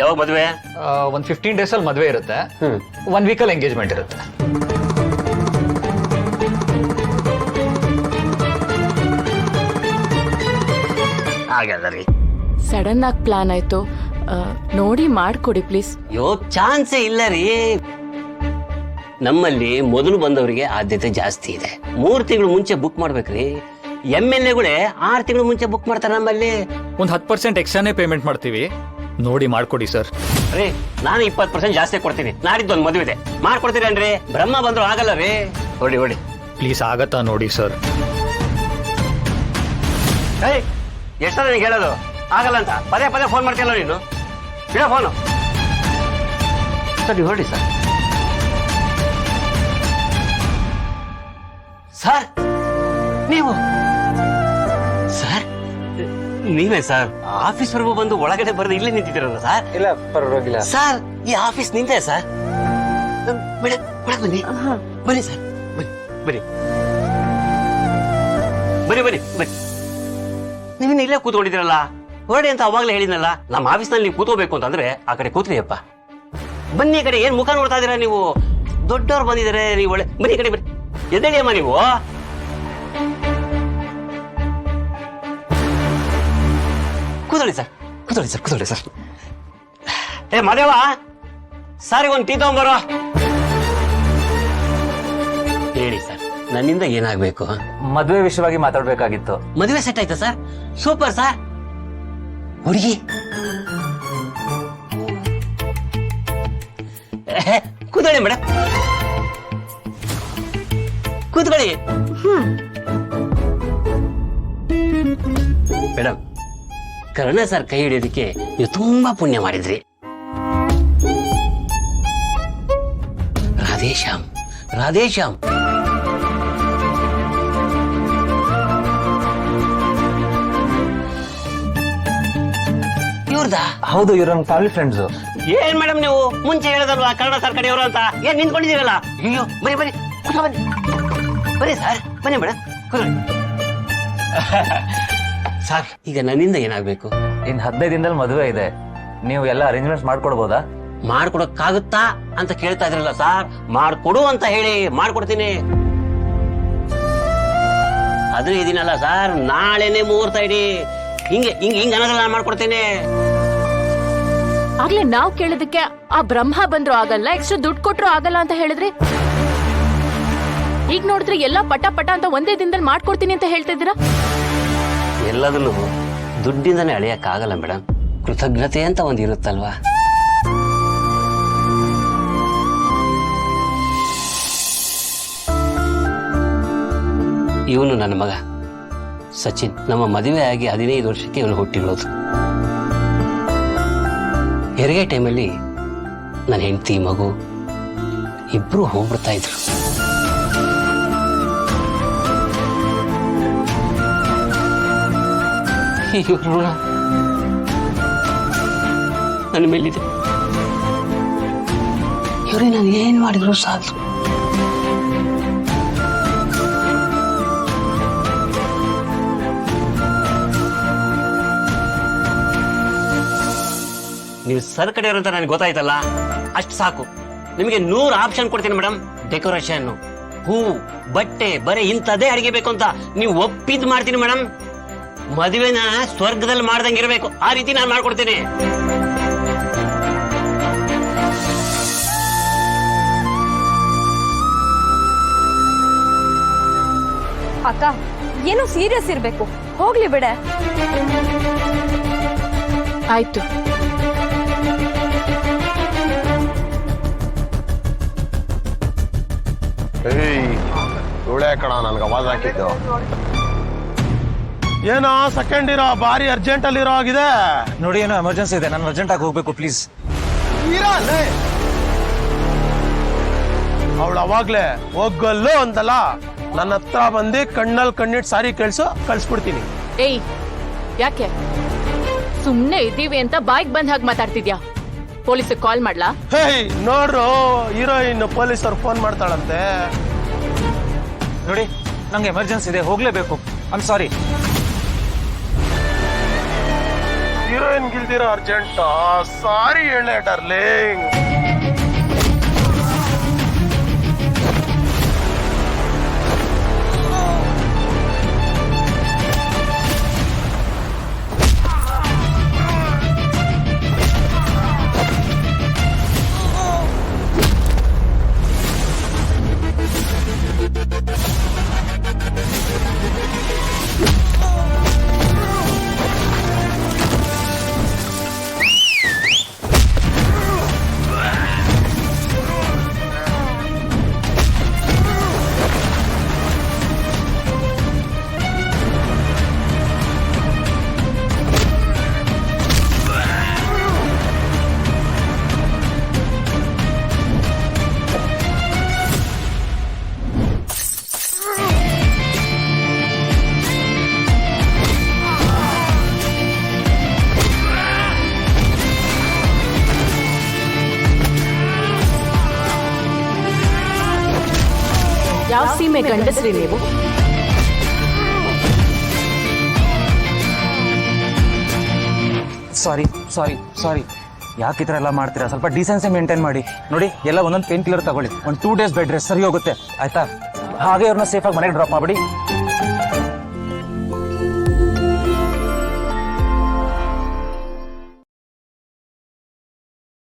ಯಾವಾಗ ಮದುವೆ? ಒಂದು 15 days ಅಲ್ಲಿ ಮದುವೆ ಇರುತ್ತೆ. 1 week ಅಲ್ಲಿ ಎಂಗೇಜ್ಮೆಂಟ್ ಇರುತ್ತೆ. ಹಾಗಾದ್ರಿ ಸಡನ್ ಆಗಿ ಪ್ಲಾನ್ ಆಯ್ತು, ನೋಡಿ ಮಾಡ್ಕೊಡಿ ಪ್ಲೀಸ್. ಚಾನ್ಸೇ ಇಲ್ಲ ರೀ. ನಮ್ಮಲ್ಲಿ ಮೊದಲು ಬಂದವರಿಗೆ ಆದ್ಯತೆ ಜಾಸ್ತಿ ಇದೆ. 3 ತಿಂಗಳು ಮುಂಚೆ ಬುಕ್ ಮಾಡ್ಬೇಕ್ರಿ. MLAಗಳೇ 6 ತಿಂಗಳು ಮುಂಚೆ ಬುಕ್ ಮಾಡ್ತಾರೆ ನಮ್ಮಲ್ಲಿ. ಒಂದು 10% ಎಕ್ಸ್ಟ್ರಾನೇ ಪೇಮೆಂಟ್ ಮಾಡ್ತೀವಿ, ನೋಡಿ ಮಾಡ್ಕೊಡಿ ಸರ್. ರೀ ನಾನು 20% ಜಾಸ್ತಿ ಕೊಡ್ತೀನಿ. ನಾಡಿದ್ದು ಒಂದು ಮದುವೆ ಇದೆ, ಮಾಡ್ಕೊಡ್ತೀರೇನ್ರಿ? ಬ್ರಹ್ಮ ಬಂದ್ರು ಆಗಲ್ಲ ರೀ. ಹೊಡಿ ಪ್ಲೀಸ್, ಆಗತ್ತಾ ನೋಡಿ ಸರ್. ಎಷ್ಟರ ನನಗೆ ಹೇಳೋದು ಆಗಲ್ಲ ಅಂತ? ಪದೇ ಫೋನ್ ಮಾಡ್ತೀಯಲ್ಲ ನೀನು. ಬಿಡ ಫೋನು. ಸರಿ ಹೊರಡಿ ಸರ್. ಸರ್ ನೀವು ಸರ್ ನೀವೇ ಸರ್ ಆಫೀಸ್ವರೆಗೂ ಬಂದು ಒಳಗಡೆ ಬರೆದು ಇಲ್ಲೇ ನಿಂತಿದ್ದೀರಲ್ಲ ಸರ್? ಇಲ್ಲ ಪರವಾಗಿಲ್ಲ ಸರ್, ಈ ಆಫೀಸ್ ನಿಂತೆ ಸರ್. ಮೇಡಮ್ ಬನ್ನಿ ಬನ್ನಿ ಸರ್, ಬನ್ನಿ ಬನ್ನಿ ಬನ್ನಿ ಬನ್ನಿ. ನೀವಿನ್ನ ಇಲ್ಲೇ ಕೂತ್ಕೊಂಡಿದ್ದೀರಲ್ಲ, ಹೊರಡಿ ಅಂತ ಅವಾಗಲೇ ಹೇಳಿದ್ನಲ್ಲ. ನಮ್ಮ ಆಫೀಸ್ನಲ್ಲಿ ನೀವು ಕೂತ್ಕೋಬೇಕು ಅಂತಂದ್ರೆ ಆ ಕಡೆ ಕೂತ್ರಿಯಪ್ಪ. ಬನ್ನಿ ಈ ಕಡೆ. ಏನ್ ಮುಖ ನೋಡ್ತಾ ಇದ್ದೀರಾ ನೀವು? ದೊಡ್ಡವ್ರು ಬಂದಿದ್ದಾರೆ, ನೀವು ಒಳ್ಳೆ. ಬನ್ನಿ ಈ ಕಡೆ ಬನ್ನಿ. ಎದ್ದೇಳಿಯಮ್ಮ ನೀವು. ಕೂತ್ಕೊಳ್ಳಿ ಸರ್. ಏ ಮಾದೇವ, ಸಾರಿಗೆ ಒಂದು ಟೀ ತಗೊಂಬರೋ. ಹೇಳಿ ಸರ್, ನನ್ನಿಂದ ಏನಾಗಬೇಕು? ಮದುವೆ ವಿಷಯವಾಗಿ ಮಾತಾಡ್ಬೇಕಾಗಿತ್ತು. ಮದುವೆ ಸೆಟ್ ಆಯ್ತಾ ಸರ್? Super sir. ಹುಡುಗಿ ಕೂತ್ಕೊಳ್ಳಿ ಮೇಡಮ್, ಕೂತ್ಕೊಳ್ಳಿ ಮೇಡಮ್. ಕರುಣ ಸರ್ ಕೈ ಹಿಡಿಯೋದಕ್ಕೆ ನೀವು ತುಂಬಾ ಪುಣ್ಯ ಮಾಡಿದ್ರಿ. ರಾಧೇಶ್ಯಾಮ್ ಇವ್ರದಾ? ಹೌದು, ಇವ್ರ ನಮ್ಮ ಫ್ಯಾಮಿಲಿ ಫ್ರೆಂಡ್ಸ್. ಏನ್ ಮೇಡಮ್ ನೀವು ಮುಂಚೆ ಹೇಳೋದಲ್ವಾ ಕನ್ನಡ ಸರ್ ಕಡೆಯವರು ಅಂತ? ಏನ್ ನಿಂತ್ಕೊಂಡಿದ್ದೀರಲ್ಲ? ಅಯ್ಯೋ ಬನ್ನಿ ಕೂತ್ಕೊ ಬನ್ನಿ. ಬನ್ನಿ ಸರ್, ಬನ್ನಿ ಮೇಡಮ್ ಕೂತ್ಕೊಳ್ಳಿ. ಸರ್ ಈಗ ನನ್ನಿಂದ ಏನಾಗ್ಬೇಕು? ಇನ್ 15 ದಿನದಲ್ಲಿ ಮದುವೆ ಇದೆ, ನೀವು ಎಲ್ಲ ಅರೇಂಜ್ಮೆಂಟ್ಸ್ ಮಾಡ್ಕೊಡ್ಬೋದಾ? ಮಾಡ್ಕೊಡಕ್ಕಾಗುತ್ತಾ ಅಂತ ಕೇಳ್ತಾ ಇದ್ರಲ್ಲ ಸರ್. ಮಾಡ್ಕೊಡು ಅಂತ ಹೇಳಿ ಮಾಡ್ಕೊಡ್ತೀನಿ. 15 ದಿನ ಅಲ್ಲ ಸರ್, ನಾಳೆನೆ ಮುಹೂರ್ತ ಇಡಿ. ಹಿಂಗೆ ಅನ್ನೋದ್ರಲ್ಲಿ ನಾನು ಮಾಡ್ಕೊಡ್ತೇನೆ. ಆಗ್ಲೇ ನಾವ್ ಕೇಳಿದಕ್ಕೆ ಆ ಬ್ರಹ್ಮ ಬಂದ್ರು ಆಗಲ್ಲ, ಎಕ್ಸ್ಟ್ರಾ ದುಡ್ಡು ಕೊಟ್ರು ಆಗಲ್ಲ ಅಂತ ಹೇಳಿದ್ರಿ. ಈಗ ನೋಡಿದ್ರೆ ಎಲ್ಲ ಪಟ ಅಂತ ಒಂದೇ ದಿನದಲ್ಲಿ ಮಾಡ್ಕೊಡ್ತೀನಿ ಅಂತ ಹೇಳ್ತಾ ಇದ್ದೀರಾ. ಎಲ್ಲದನ್ನು ದುಡ್ಡಿಂದನೇ ಅಳೆಯಕ್ಕಾಗಲ್ಲ ಮೇಡಮ್. ಕೃತಜ್ಞತೆ ಅಂತ ಒಂದು ಇರುತ್ತಲ್ವಾ? ಇವನು ನನ್ನ ಮಗ ಸಚಿನ್. ನಮ್ಮ ಮದುವೆ ಆಗಿ 15 ವರ್ಷಕ್ಕೆ ಇವನು ಹುಟ್ಟಿರೋದು. ಹೆರಿಗೆ ಟೈಮಲ್ಲಿ ನನ್ನ ಹೆಂಡತಿ ಮಗು ಇಬ್ರು ಹೋಗ್ಬಿಡ್ತಾ ಇದ್ರು. ಇವ್ರು ನನ್ನ ಮೇಲಿದೆ. ಇವ್ರಿಗೆ ನಾನು ಏನ್ ಮಾಡಿದ್ರು ಸಾಕು. ನೀವು ಸರ್ ಕಡೆಯವರು ಅಂತ ನನಗೆ ಗೊತ್ತಾಯ್ತಲ್ಲ, ಅಷ್ಟು ಸಾಕು. ನಿಮಗೆ 100 ಆಪ್ಷನ್ ಕೊಡ್ತೀನಿ ಮೇಡಮ್. ಡೆಕೋರೇಷನ್, ಹೂ, ಬಟ್ಟೆ, ಬರೀ ಇಂಥದ್ದೇ ಅಡಿಗೆ ಬೇಕು ಅಂತ ನೀವು ಒಪ್ಪಿದ್ ಮಾಡ್ತೀನಿ ಮೇಡಮ್. ಮದುವೆನ ಸ್ವರ್ಗದಲ್ಲಿ ಮಾಡ್ದಂಗೆ ಇರಬೇಕು, ಆ ರೀತಿ ನಾನು ಮಾಡ್ಕೊಡ್ತೀನಿ. ಅಕ್ಕ, ಏನೋ ಸೀರಿಯಸ್ ಇರ್ಬೇಕು. ಹೋಗ್ಲಿ ಬಿಡೆ. ಆಯ್ತು, ಇವಳೆ ಕಣ ನನ್ಗೆ ಆವಾಜ್ ಹಾಕಿದ್ದು. ಏನೋ ಸೆಕೆಂಡ್ ಇರೋ ಬಾರಿ ಅರ್ಜೆಂಟ್ ಅಲ್ಲಿ ಇರೋ ಆಗಿದೆ ನೋಡಿ. ಏನೋ ಎಮರ್ಜೆನ್ಸಿ ಇದೆ, ನಾನು ಅರ್ಜೆಂಟ್ ಆಗಿ ಹೋಗ್ಬೇಕು, ಪ್ಲೀಸ್. ಅವಳು ಅವಾಗ್ಲೇ ಹೋಗಲ್ಲೋ ಅಂತಲ್ಲ, ನನ್ನ ಹತ್ರ ಬಂದು ಕಣ್ಣಲ್ಲಿ ಕಣ್ಣಿಟ್ಟು ಸಾರಿ ಕಳ್ಸ್ಬಿಡ್ತೀನಿ. ಏಯ್, ಯಾಕೆ ಸುಮ್ನೆ ಇದೀವಿ ಅಂತ ಬಾಯ್ಗೆ ಬಂದ್ ಹಾಗೆ ಮಾತಾಡ್ತಿದ್ಯಾ? ಪೊಲೀಸ್ ಕಾಲ್ ಮಾಡ್ಲಾ? ಹೇಯ್ ನೋಡ್ರು, ಹೀರೋಯಿನ್ ಪೊಲೀಸರು ಫೋನ್ ಮಾಡ್ತಾಳಂತೆ. ನೋಡಿ, ನಂಗೆ ಎಮರ್ಜೆನ್ಸಿ ಇದೆ, ಹೋಗ್ಲೇಬೇಕು. I am sorry. ಹೀರೋಯಿನ್ ಗಿಲ್ದಿರೋ ಅರ್ಜೆಂಟ್ ಸಾರಿ ಹೇಳೆ ಡರ್ಲಿಂಗ್. ಯಾವ ಸೀಮೆ ಗಂಡಸ್ರಿ ನೀವು? ಸಾರಿ ಸಾರಿ ಸಾರಿ, ಯಾಕೆ ಈ ಥರ ಎಲ್ಲ ಮಾಡ್ತೀರಾ? ಸ್ವಲ್ಪ ಡಿಸೆನ್ಸಿ ಮೇಂಟೈನ್ ಮಾಡಿ. ನೋಡಿ, ಎಲ್ಲ ಒಂದೊಂದು ಪೇನ್ ಕಿಲ್ಲರ್ ತಗೊಳ್ಳಿ, ಒಂದು 2 days ಬೆಡ್ ರೆಸ್ಟ್, ಸರಿ ಹೋಗುತ್ತೆ ಆಯ್ತಾ? ಹಾಗೆ ಅವ್ರನ್ನ ಸೇಫಾಗಿ ಮನೆಗೆ ಡ್ರಾಪ್ ಮಾಡ್ಬಿಡಿ.